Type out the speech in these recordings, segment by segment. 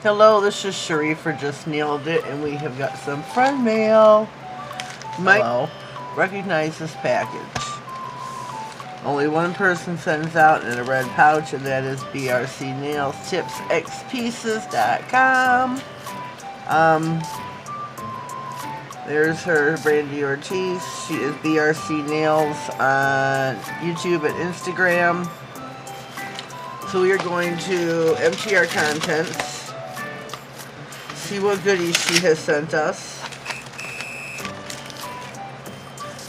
Hello, this is Sharif for Just Nailed It, and we have got some friend mail. Hello. Recognize this package. Only one person sends out in a red pouch, and that is BRC Nails Tips Xpieces.com. There's her, Brandy Ortiz. She is BRC Nails on YouTube and Instagram. So we are going to empty our contents, see what goodies she has sent us.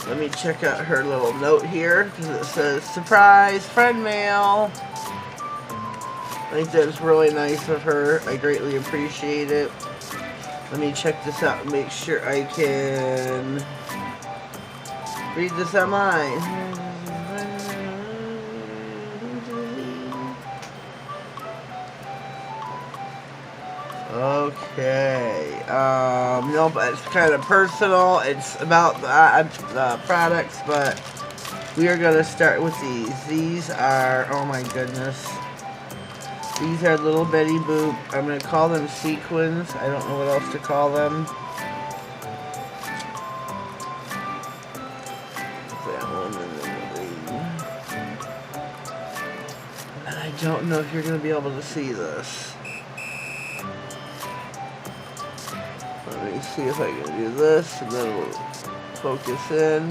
Let me check out her little note here, because it says, surprise friend mail. I think that's really nice of her. I greatly appreciate it. Let me check this out and make sure I can read this online. Okay, no, but it's kind of personal. It's about the products, but we are going to start with these. These are, oh my goodness, these are little Betty Boop. I'm going to call them sequins. I don't know what else to call them. And I don't know if you're going to be able to see this. Let me see if I can do this, and then we'll focus in.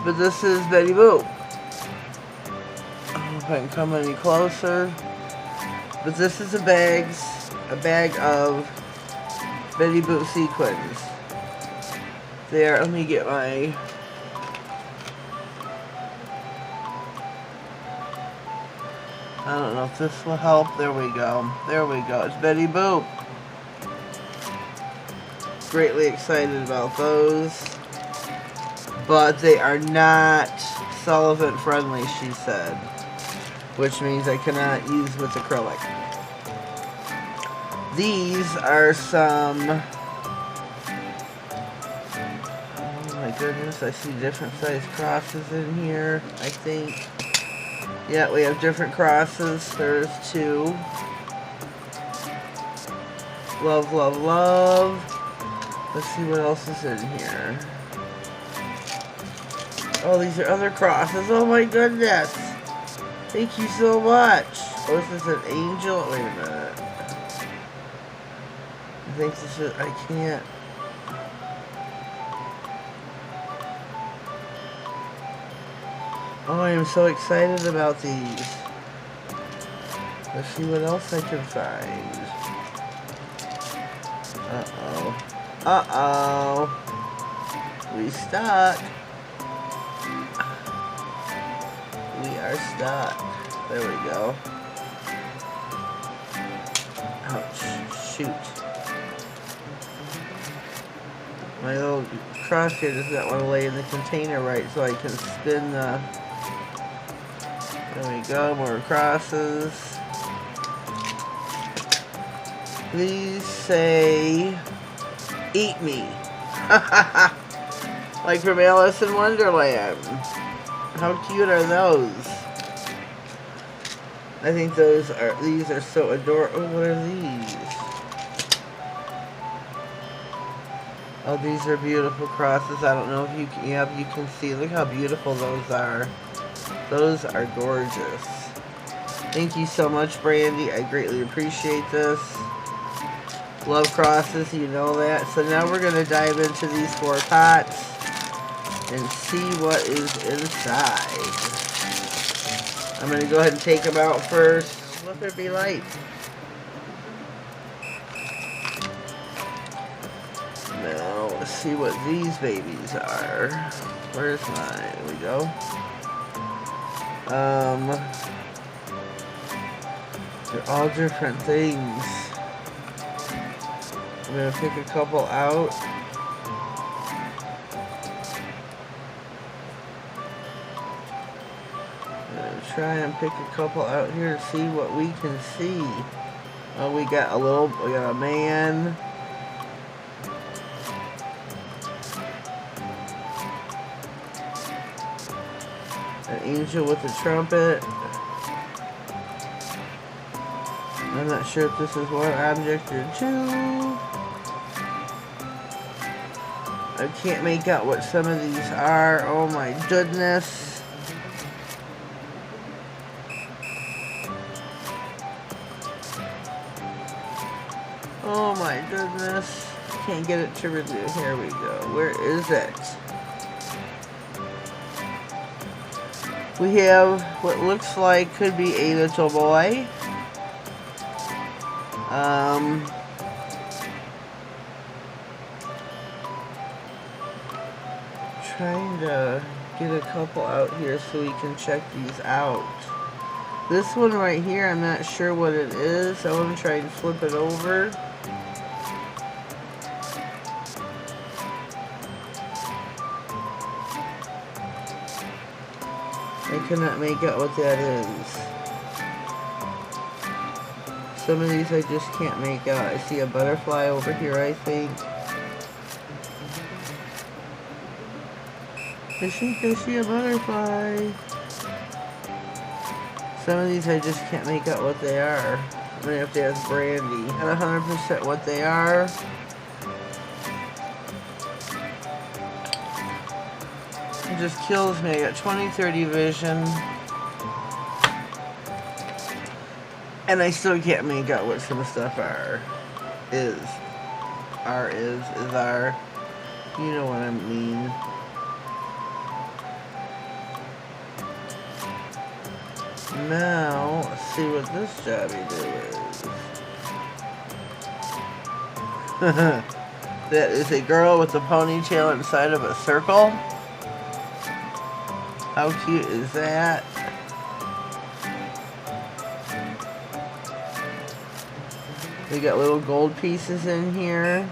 But this is Betty Boop. I don't know if I can come any closer. But this is a bag of Betty Boop sequins. There, let me get my... I don't know if this will help. There we go. There we go. It's Betty Boop. Greatly excited about those, but they are not solvent friendly, she said, which means I cannot use with acrylic. These are some, oh my goodness, I see different size crosses in here, I think. Yeah, we have different crosses. There's 2. Love, love, love. Let's see what else is in here. Oh, these are other crosses. Oh my goodness. Thank you so much. Oh, this is an angel. Wait a minute. I think this is, I can't. Oh, I am so excited about these. Let's see what else I can find. Uh-oh. Uh-oh. We stuck. We are stuck. There we go. Ouch. Shoot. My little cross here does not want to lay in the container right, so I can spin the... There we go. More crosses. Please say... Eat me. Like from Alice in Wonderland. How cute are those? I think these are so adorable. Oh, what are these? Oh, these are beautiful crosses. I don't know if you can, yeah, you can see. Look how beautiful those are. Those are gorgeous. Thank you so much, Brandy. I greatly appreciate this. Love crosses, you know that. So now we're going to dive into these 4 pots and see what is inside. I'm going to go ahead and take them out first. Let there be light. Now, let's see what these babies are. Where's mine? There we go. They're all different things. I'm going to pick a couple out. I'm going to try and pick a couple out here to see what we can see. Oh, we got a man. An angel with a trumpet. I'm not sure if this is one object or two. I can't make out what some of these are. Oh my goodness. Oh my goodness. Can't get it to reduce. Here we go. Where is it? We have what looks like could be a little boy. Trying to get a couple out here so we can check these out. This one right here, I'm not sure what it is. I want to try and flip it over. I cannot make out what that is. Some of these I just can't make out. I see a butterfly over here, I think. I think I see a butterfly. Some of these I just can't make out what they are. I'm gonna have to ask Brandy. Not 100% what they are. It just kills me. I got 20/30 vision. And I still can't make out what some stuff are. Is our. You know what I mean. Now, let's see what this jobby do is. That is a girl with a ponytail inside of a circle. How cute is that? We got little gold pieces in here.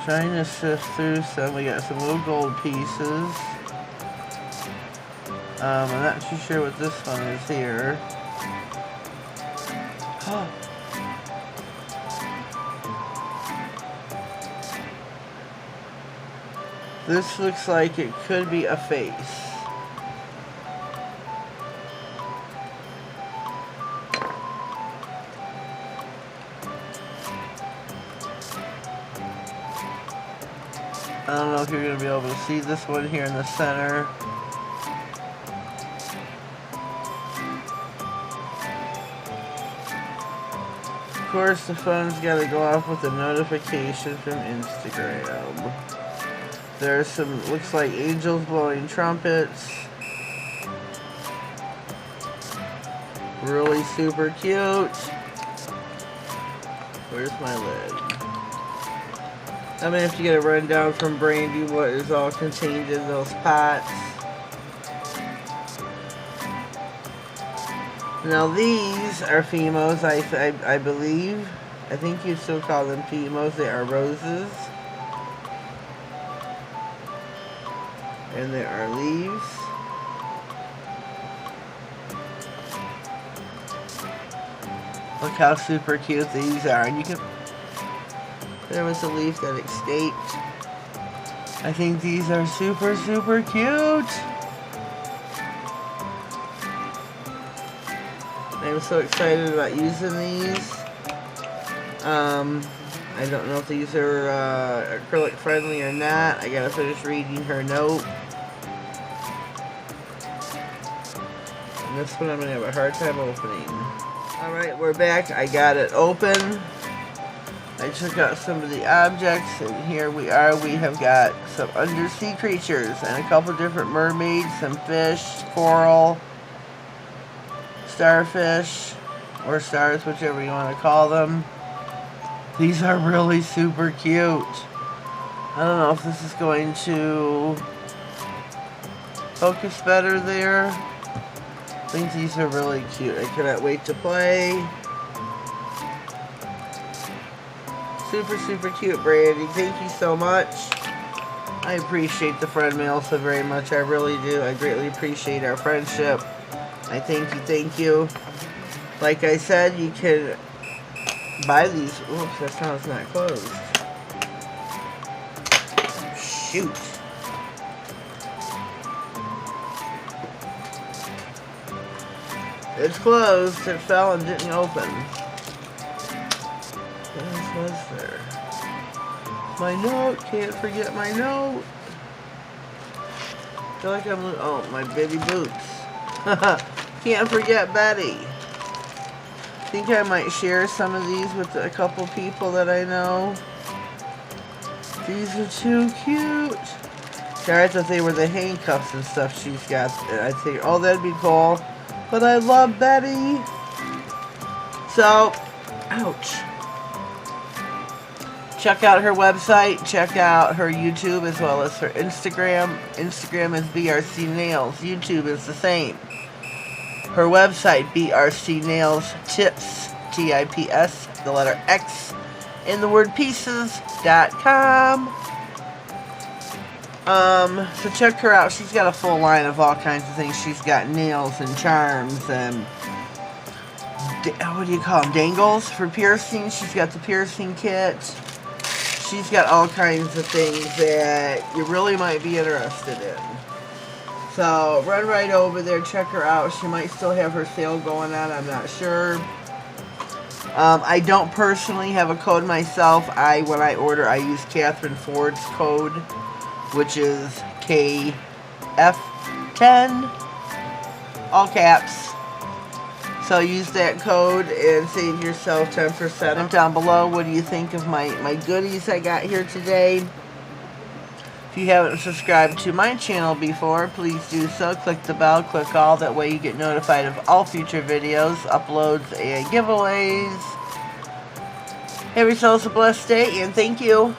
Trying to sift through some. We got some little gold pieces. I'm not too sure what this one is here. This looks like it could be a face. I don't know if you're going to be able to see this one here in the center. Of course, the phone's got to go off with a notification from Instagram. There's some, looks like angels blowing trumpets. Really super cute. Where's my lid? I'm gonna have to get a rundown from Brandy what is all contained in those pots. Now these are Fimos, I believe. I think you still call them Fimos. They are roses. And there are leaves. Look how super cute these are. And you can... There was a leaf that escaped. I think these are super, super cute. I'm so excited about using these. I don't know if these are acrylic friendly or not. I gotta finish reading her note. And this one I'm gonna have a hard time opening. Alright, we're back. I got it open. I took out some of the objects, and here we are. We have got some undersea creatures and a couple different mermaids, some fish, coral, starfish, or stars, whichever you want to call them. These are really super cute. I don't know if this is going to focus better there. I think these are really cute. I cannot wait to play. Super, super cute, Brandy. Thank you so much. I appreciate the friend mail so very much. I really do. I greatly appreciate our friendship. I thank you. Like I said, you can buy these. Oops, that sound's not closed. Shoot. It's closed. It fell and didn't open. What else was there? My note. Can't forget my note. I feel like I'm... Oh, my baby boots. Can't forget Betty. I think I might share some of these with a couple people that I know. These are too cute. I thought they were the handcuffs and stuff she's got. I think, oh, that'd be cool. But I love Betty. So, ouch. Check out her website. Check out her YouTube as well as her Instagram. Instagram is BRC Nails. YouTube is the same. Her website, BRC Nails Tips, TIPS, the letter X, and the word pieces.com. So check her out. She's got a full line of all kinds of things. She's got nails and charms and, what do you call them, dangles for piercing. She's got the piercing kit. She's got all kinds of things that you really might be interested in. So run right over there, check her out. She might still have her sale going on, I'm not sure. I don't personally have a code myself. When I order, I use Catherine Ford's code, which is KF10, all caps. So use that code and save yourself 10%. Comment down below, what do you think of my goodies I got here today? If you haven't subscribed to my channel before, please do so. Click the bell, click all, that way you get notified of all future videos, uploads, and giveaways. Have yourselves a blessed day, and thank you.